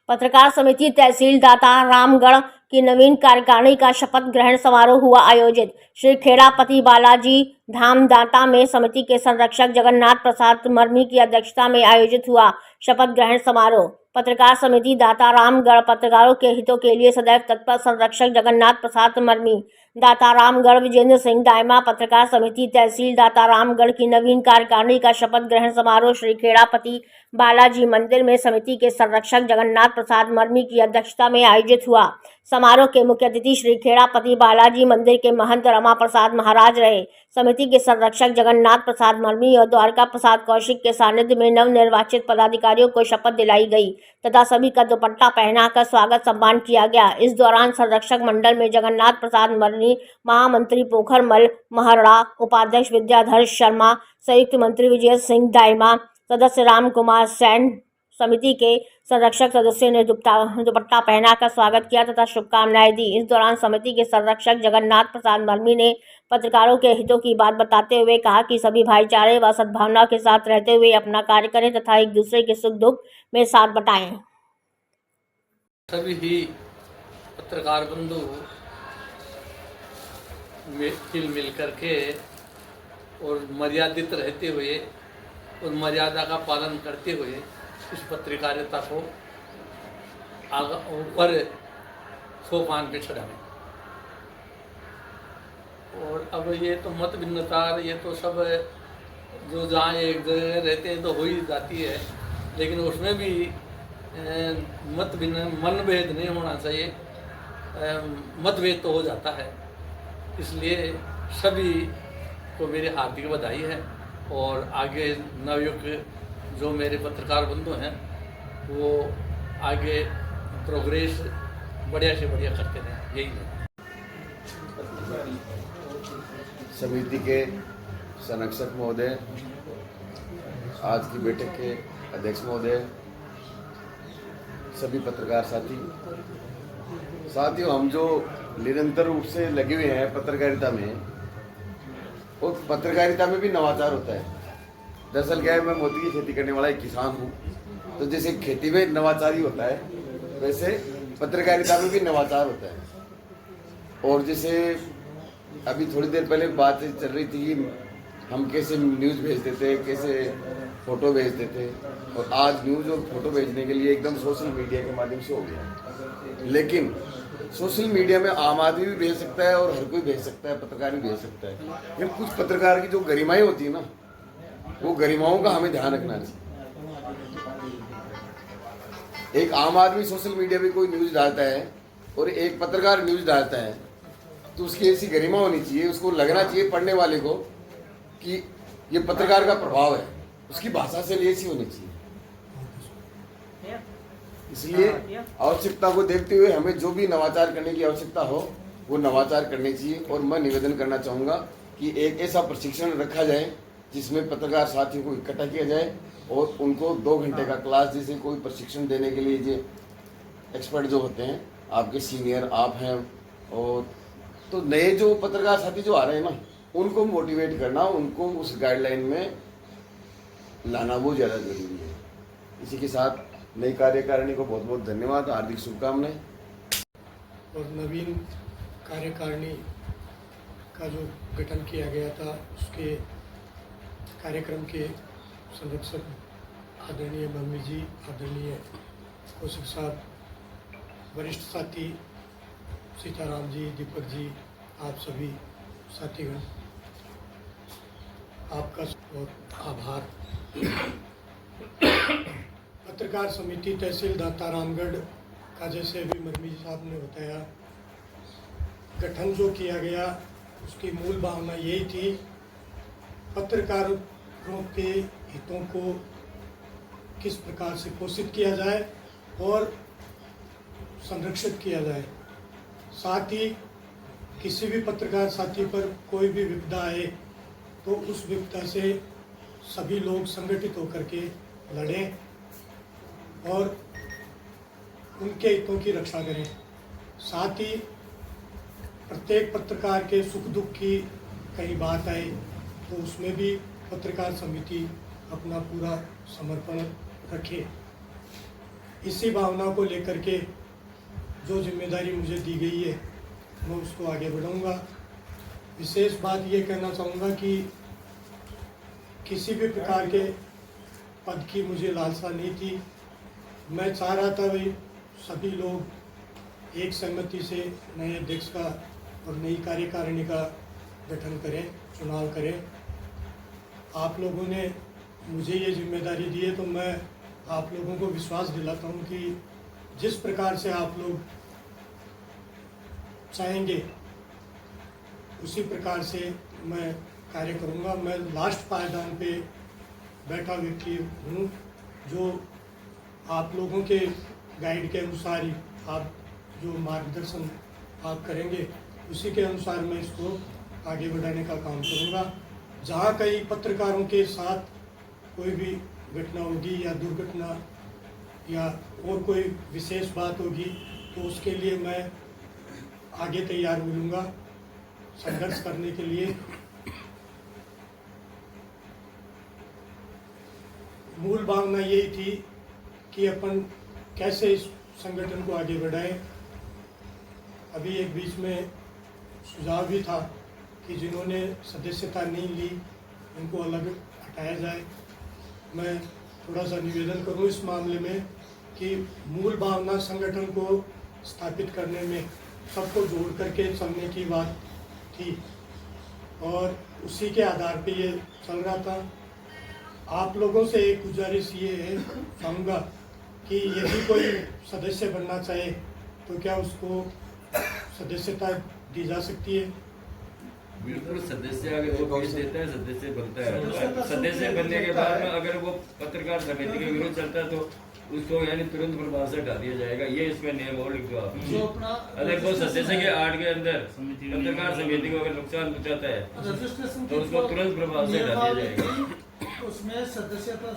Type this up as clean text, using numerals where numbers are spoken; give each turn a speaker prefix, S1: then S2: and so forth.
S1: पत्रकार समिति तहसील दाता रामगढ़ की नवीन कार्यकारिणी का शपथ ग्रहण समारोह हुआ आयोजित। श्री खेड़ापति बालाजी धाम दाता में समिति के संरक्षक जगन्नाथ प्रसाद मर्मी की अध्यक्षता में आयोजित हुआ शपथ ग्रहण समारोह। पत्रकार समिति दाता रामगढ़ पत्रकारों के हितों के लिए सदैव तत्पर संरक्षक जगन्नाथ प्रसाद मर्मी, दाता रामगढ़ विजेंद्र सिंह दायमा। पत्रकार समिति तहसील दाता रामगढ़ की नवीन कार्यकारिणी का शपथ ग्रहण समारोह श्री खेड़ापति बालाजी मंदिर में समिति के संरक्षक जगन्नाथ प्रसाद मर्मी की अध्यक्षता में आयोजित हुआ। समारोह के मुख्य अतिथि श्री खेड़ापति बालाजी मंदिर के महंत रमा प्रसाद महाराज रहे। समिति के संरक्षक जगन्नाथ प्रसाद मर्मी और द्वारका प्रसाद कौशिक के सानिध्य में नवनिर्वाचित पदाधिकारियों को शपथ दिलाई गई तथा सभी का दुपट्टा पहनाकर स्वागत सम्मान किया गया। इस दौरान संरक्षक मंडल में जगन्नाथ प्रसाद मर्मी, महामंत्री पोखरमल महरड़ा, उपाध्यक्ष विद्याधर शर्मा, संयुक्त मंत्री विजय सिंह दायमा, सदस्य राम कुमार सैन, समिति के संरक्षक सदस्यों ने दुपट्टा पहनाकर स्वागत किया तथा शुभकामनाएं दी। इस दौरान समिति के संरक्षक जगन्नाथ प्रसाद मर्मी ने पत्रकारों के हितों की बात बताते हुए कहा कि सभी भाईचारे व सद्भावना के साथ रहते हुए अपना कार्य करें तथा एक दूसरे के सुख दुख में साथ बटाएं।
S2: सभी ही पत्रकार बंधु मिल करके और मर्यादित रहते हुए और मर्यादा का पालन करते हुए इस पत्रकारिता को ऊपर सोपान पे चढ़ाएं। और अब ये तो मत भिन्नता, ये तो सब जो जहाँ एक जगह रहते हैं तो हो ही जाती है, लेकिन उसमें भी मनभेद नहीं होना चाहिए। मतभेद तो हो जाता है, इसलिए सभी को मेरी हार्दिक बधाई है। और आगे नवयुग जो मेरे पत्रकार बंधु हैं वो आगे प्रोग्रेस बढ़िया से बढ़िया करते रहें, यही है।
S3: समिति के संरक्षक महोदय, आज की बैठक के अध्यक्ष महोदय, सभी पत्रकार साथियों, हम जो निरंतर रूप से लगे हुए हैं पत्रकारिता में, और पत्रकारिता में भी नवाचार होता है। दरअसल क्या है, मैं मोती की खेती करने वाला एक किसान हूँ, तो जैसे खेती में नवाचार ही होता है वैसे पत्रकारिता में भी नवाचार होता है। और जैसे अभी थोड़ी देर पहले बात चल रही थी कि हम कैसे न्यूज़ भेजते थे, कैसे फ़ोटो भेजते थे, और आज न्यूज़ और फोटो भेजने के लिए एकदम सोशल मीडिया के माध्यम से हो गया। लेकिन सोशल मीडिया में आम आदमी भी भेज सकता है और हर कोई भेज सकता है, पत्रकार भी भेज सकता है। लेकिन कुछ पत्रकार की जो गरिमाएं होती है ना, वो गरिमाओं का हमें ध्यान रखना चाहिए। एक आम आदमी सोशल मीडिया पे कोई न्यूज़ डालता है और एक पत्रकार न्यूज़ डालता है, तो उसकी ऐसी गरिमा होनी चाहिए, उसको लगना चाहिए पढ़ने वाले को कि ये पत्रकार का प्रभाव है, उसकी भाषा से ऐसी होनी चाहिए। इसलिए आवश्यकता को देखते हुए हमें जो भी नवाचार करने की आवश्यकता हो वो नवाचार करने चाहिए। और मैं निवेदन करना चाहूँगा कि एक ऐसा प्रशिक्षण रखा जाए जिसमें पत्रकार साथियों को इकट्ठा किया जाए और उनको 2 घंटे का क्लास जैसे कोई प्रशिक्षण देने के लिए जो एक्सपर्ट जो होते हैं, आपके सीनियर आप हैं, और तो नए जो पत्रकार साथी जो आ रहे हैं ना, उनको मोटिवेट करना, उनको उस गाइडलाइन में लाना वो ज़्यादा जरूरी है। इसी के साथ नई कार्यकारिणी को बहुत बहुत धन्यवाद, हार्दिक शुभकामनाएं।
S4: और नवीन कार्यकारिणी का जो गठन किया गया था, उसके कार्यक्रम के संरक्षक आदरणीय मम्मी जी, आदरणीय कौशिक साहब, वरिष्ठ साथी सीताराम जी, दीपक जी, आप सभी साथीगण, आपका और आभार। पत्रकार समिति तहसील दाता रामगढ़ का, जैसे अभी मर्मी साहब ने बताया, गठन जो किया गया उसकी मूल भावना यही थी, पत्रकारों के हितों को किस प्रकार से पोषित किया जाए और संरक्षित किया जाए। साथ ही किसी भी पत्रकार साथी पर कोई भी विपदा आए तो उस विपदा से सभी लोग संगठित होकर के लड़ें और उनके हितों की रक्षा करें। साथ ही प्रत्येक पत्रकार के सुख दुख की कहीं बात आए तो उसमें भी पत्रकार समिति अपना पूरा समर्पण रखे। इसी भावना को लेकर के जो जिम्मेदारी मुझे दी गई है मैं उसको आगे बढ़ाऊंगा। विशेष बात ये कहना चाहूँगा कि किसी भी प्रकार के पद की मुझे लालसा नहीं थी। मैं चाह रहा था भाई सभी लोग एक सहमति से नए अध्यक्ष का और नई कार्यकारिणी का गठन करें, चुनाव करें। आप लोगों ने मुझे ये जिम्मेदारी दी है तो मैं आप लोगों को विश्वास दिलाता हूँ कि जिस प्रकार से आप लोग चाहेंगे उसी प्रकार से मैं कार्य करूँगा। मैं लास्ट पायदान पे बैठा व्यक्ति हूँ जो आप लोगों के गाइड के अनुसार ही आप जो मार्गदर्शन आप करेंगे उसी के अनुसार मैं इसको आगे बढ़ाने का काम करूँगा। जहाँ कई पत्रकारों के साथ कोई भी घटना होगी या दुर्घटना या और कोई विशेष बात होगी तो उसके लिए मैं आगे तैयार मिलूँगा संघर्ष करने के लिए। मूल भावना यही थी कि अपन कैसे इस संगठन को आगे बढ़ाएं। अभी एक बीच में सुझाव भी था कि जिन्होंने सदस्यता नहीं ली उनको अलग हटाया जाए। मैं थोड़ा सा निवेदन करूं इस मामले में कि मूल भावना संगठन को स्थापित करने में सबको जोड़ करके चलने की बात थी और उसी के आधार पे ये चल रहा था। आप लोगों से एक गुजारिश ये है चाहूँगा कि यदि कोई सदस्य बनना चाहे तो क्या उसको सदस्यता दी जा सकती है?
S5: बिल्कुल, सदस्य अगर वो पेश देता है सदस्य बनता है। सदस्य बनने के बाद में अगर वो पत्रकार समिति के विरुद्ध चलता है तो उसको यानी तुरंत प्रभाव से हटा दिया जाएगा। ये इसमें नियम और लिख दो आप। अगर वो सदस्य के आड़ के अंदर पत्रकार समिति को अगर नुकसान पहुंचाता है
S6: रजिस्ट्रेशन
S5: तो उसको तुरंत प्रभाव से हटा दिया जाएगा।
S6: उसमें सदस्यता